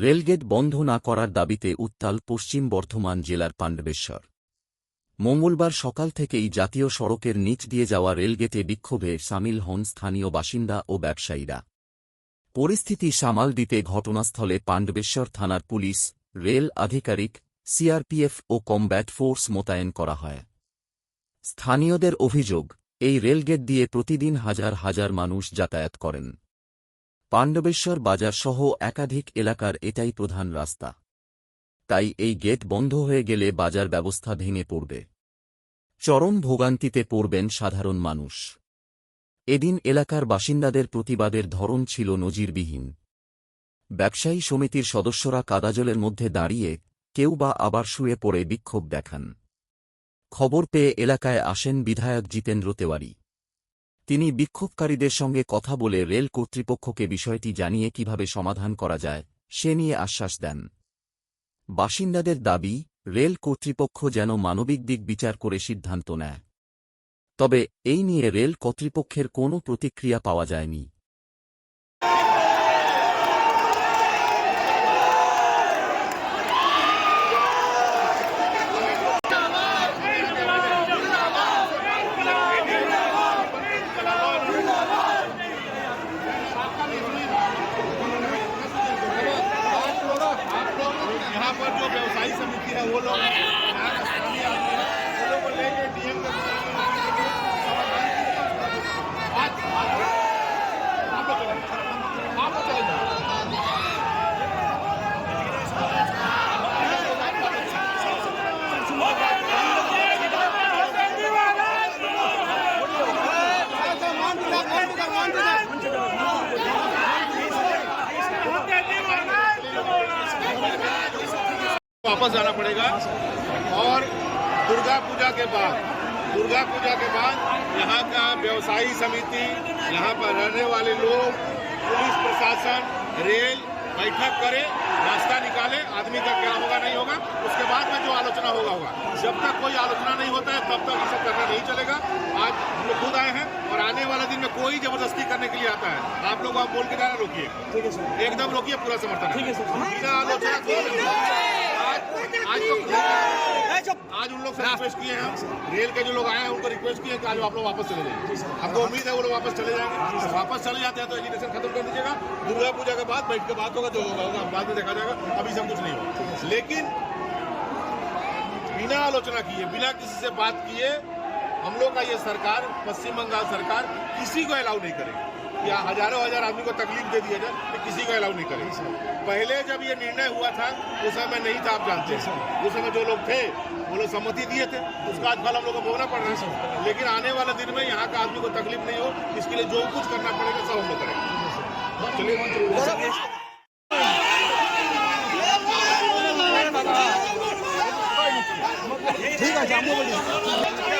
Rail gate বন্ধ না করার দাবিতে উত্তাল পশ্চিম বর্ধমান জেলার পাণ্ডবেশ্বর। মঙ্গলবার সকাল থেকেই জাতীয় সড়কের নিচ দিয়ে যাওয়া রেলগেটে বিক্ষোভে সামিল হন স্থানীয় বাসিন্দা ও ব্যবসায়ীরা। পরিস্থিতি সামাল দিতে ঘটনাস্থলে পাণ্ডবেশ্বর থানার পুলিশ, রেল আধিকারিক, সিআরপিএফ ও কমব্যাট ফোর্স মোতায়েন করা হয়। স্থানীয়দের অভিযোগ, এই রেলগেট দিয়ে প্রতিদিন হাজার হাজার মানুষ যাতায়াত করেন। পাণ্ডবেশ্বর বাজারসহ একাধিক এলাকার এটাই প্রধান রাস্তা। তাই এই গেট বন্ধ হয়ে গেলে বাজার ব্যবস্থা ভেঙে পড়বে। চরম ভোগান্তিতে পড়বেন সাধারণ মানুষ। এদিন এলাকার বাসিন্দাদের প্রতিবাদের ধরন ছিল নজিরবিহীন। ব্যবসায়ী সমিতির সদস্যরা কাদাজলের মধ্যে দাঁড়িয়ে, কেউ বা আবার শুয়ে পড়ে বিক্ষোভ দেখান। খবর পেয়ে এলাকায় আসেন বিধায়ক জিতেন্দ্র তেওয়ারি। তিনি বিক্ষোভকারীদের সঙ্গে কথা বলে রেল কর্তৃপক্ষকে বিষয়টি জানিয়ে কিভাবে সমাধান করা যায় সে নিয়ে আশ্বাস দেন। বাসিন্দাদের দাবি, রেল কর্তৃপক্ষ যেন মানবিক দিক বিচার করে সিদ্ধান্ত নেয়। তবে এই নিয়ে রেল কর্তৃপক্ষের কোনো প্রতিক্রিয়া পাওয়া যায়নি। यहाँ पर जो व्यवसायी समिति है वो लोग को लेके डीएम वापस जाना पड़ेगा। और दुर्गा पूजा के बाद यहाँ का व्यवसायी समिति, यहाँ पर रहने वाले लोग, पुलिस प्रशासन, रेल बैठक करे, रास्ता निकाले। आदमी का क्या होगा नहीं होगा उसके बाद में जो आलोचना होगा। जब तक कोई आलोचना नहीं होता है तब तक ये सब करना नहीं चलेगा। आज हम लोग खुद आए हैं और आने वाले दिन में कोई जबरदस्ती करने के लिए आता है, आप लोग आप बोल के जाना, रोकिए, एकदम रोकिए, पूरा समर्थन है। बिना आलोचना आज उन लोग से रिक्वेस्ट किए हैं, रेल के जो लोग आए हैं उनको रिक्वेस्ट किए कि आज आप लोग वापस चले जाइए। हमको उम्मीद है वो लोग वापस चले जाएंगे। वापस चले जाते हैं तो एजुकेशन खत्म कर दीजिएगा। दुर्गा पूजा के बाद बैठ के बात होगा, जो होगा बाद में देखा जाएगा। अभी सब कुछ नहीं होगा, लेकिन बिना आलोचना किए, बिना किसी से बात किए हम लोग का ये सरकार, पश्चिम बंगाल सरकार किसी को अलाउ नहीं करेगी। या हजारों हजार आदमी को तकलीफ दे दिया जाए तो किसी को अलाउ नहीं करेगी। पहले जब ये निर्णय हुआ था उस समय नहीं था, आप जानते हैं। उस समय जो लोग थे वो लोग सहमति दिए थे, उसका आज फल हम लोग को भोगना पड़ रहा है। लेकिन आने वाले दिन में यहाँ का आदमी को तकलीफ नहीं हो, इसके लिए जो कुछ करना पड़ेगा सब हम लोग करेंगे। चलिए ठीक है।